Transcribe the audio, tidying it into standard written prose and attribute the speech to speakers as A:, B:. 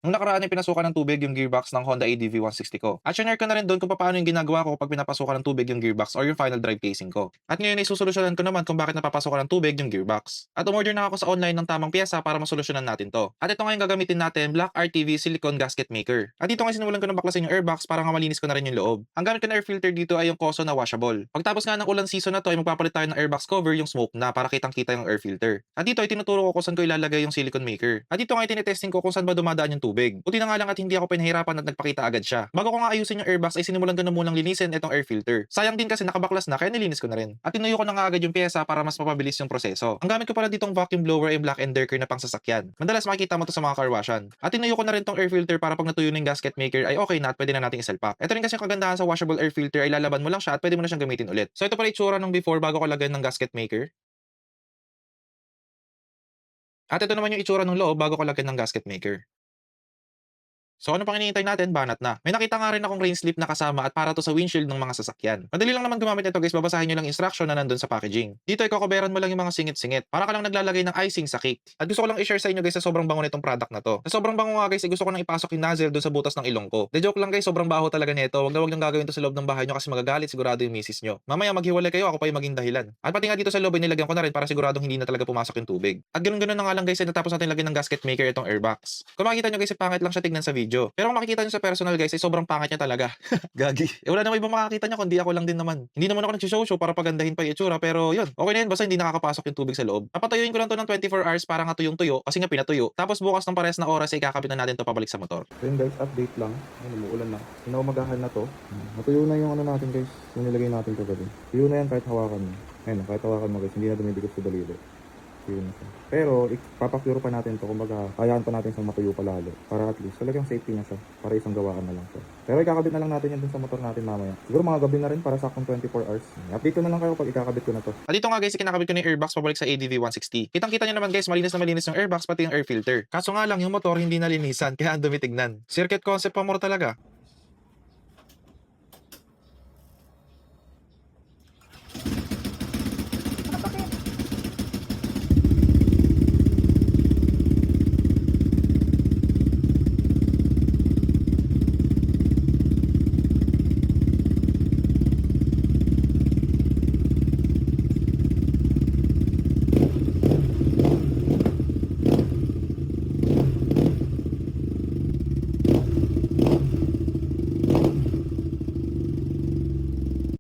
A: Nung nakaraan ay pinasukan ng tubig yung gearbox ng Honda ADV 160 ko. At shinare ko na rin doon kung paano yung ginagawa ko kapag pinapasukan ng tubig yung gearbox or yung final drive casing ko. At ngayon ay susolusyonan ko naman kung bakit napapasukan ng tubig yung gearbox. At umorder na ako sa online ng tamang piyesa para masolusyonan natin to. At ito ngayon gagamitin natin, Black RTV Silicone Gasket Maker. At dito ngayon sinubulan ko ng baklasin yung airbox para nga malinis ko na rin yung loob. Ang gamit ko na air filter dito ay yung Koso na washable. Pagtapos nga ng ulan season na to ay magpapalit tayo ng airbox cover yung smoke na para kitang-kita yung air filter. At dito ay tinuturo ko kung saan ko ilalagay yung silicone maker. At dito nga tinetesting ko kung saan ba dumadaan yung tubig. Buti na nga lang at hindi ako pinahirapan at nagpakita agad siya. Bago ko nga ayusin yung airbox ay sinimulan ko na munang linisin itong air filter. Sayang din kasi nakabaklas na kaya nilinis ko na rin. At tinuyo ko na nga agad yung pyesa para mas mapabilis yung proseso. Ang gamit ko pala ditong vacuum blower ay Black & Decker na pang sasakyan. Madalas makikita mo to sa mga car washan. At tinuyo ko na rin tong air filter para pag natuyo na yung gasket maker ay okay na at pwede na nating isalpak. Ito rin kasi yung kagandahan sa washable air filter ay lalaban mo lang siya at pwede mo na siyang gamitin ulit. So ito pala itsura nung before bago ko lagyan ng gasket maker. At ito naman yung itsura ng loob bago ko lagyan ng gasket maker. So ano pang hinihintay natin? Banat na. May nakita nga rin akong rain slip na kasama at para to sa windshield ng mga sasakyan. Madali lang naman gumamit nito guys, babasahin nyo lang instruction na nandun sa packaging. Dito ay kokoberan mo lang yung mga singit-singit. Para ka lang naglalagay ng icing sa cake. At gusto ko lang i-share sa inyo guys sa sobrang bango nitong product na to. Sa sobrang bango nga guys, gusto ko nang ipasok yung nozzle dun sa butas ng ilong ko. De joke lang guys, sobrang baho talaga nito. Wag nang gagawin to sa loob ng bahay nyo kasi magagalit sigurado yung misis nyo. Mamaya maghiwalay kayo, ako pa yung maging dahilan. At pati nga dito sa loob ay nilagyan ko na rin para siguradong hindi na talaga pumasok yung tubig. At ganun-ganun na nga lang guys, ay natapos natin lagyan ng gasket maker itong airbox. Kung makikita nyo guys, pangit lang siya tignan sa video. Pero kung makikita nyo sa personal guys, ay sobrang pangit niya talaga. Gagi. Eh wala namang ibang makakita niya kundi ako lang din naman. Hindi naman ako nagsi-show para pagandahin pa yung itsura pero yun. Okay na yun basta hindi nakakapasok yung tubig sa loob. Papatuyuin ko lang to ng 24 hours para nga tuyong-tuyo kasi nga pinatuyo. Tapos bukas ng parehas na oras ay ikakabit na natin to pabalik sa motor.
B: So yun guys, update lang. Ayun, umuulan na. Inaumagahan na to. Natuyo na yung ano natin guys. Yung nilagay natin kagabi. Tuyo na yan kahit hawakan mo. Ayun, kahit hawakan mo guys. Hindi na dumidikit sa daliri. Tuyo na siya. Pero, ipapakure pa natin to. Kumbaga, kayaan pa natin siyang matuyo pa lalo. Para at least, talagang safety na siya. Para isang gawaan na lang siya. Pero ikakabit na lang natin yan dun sa motor natin mamaya. Siguro mga gabi na rin para saktong 24 hours. Update ko na lang kayo pag ikakabit ko na to.
A: At dito nga guys, kinakabit ko na yung airbox pabalik sa ADV 160. Kitang-kita nyo naman guys, malinis na malinis yung airbox pati yung air filter. Kaso nga lang yung motor hindi nalinisan kaya ang dumi tignan. Circuit concept pa more talaga.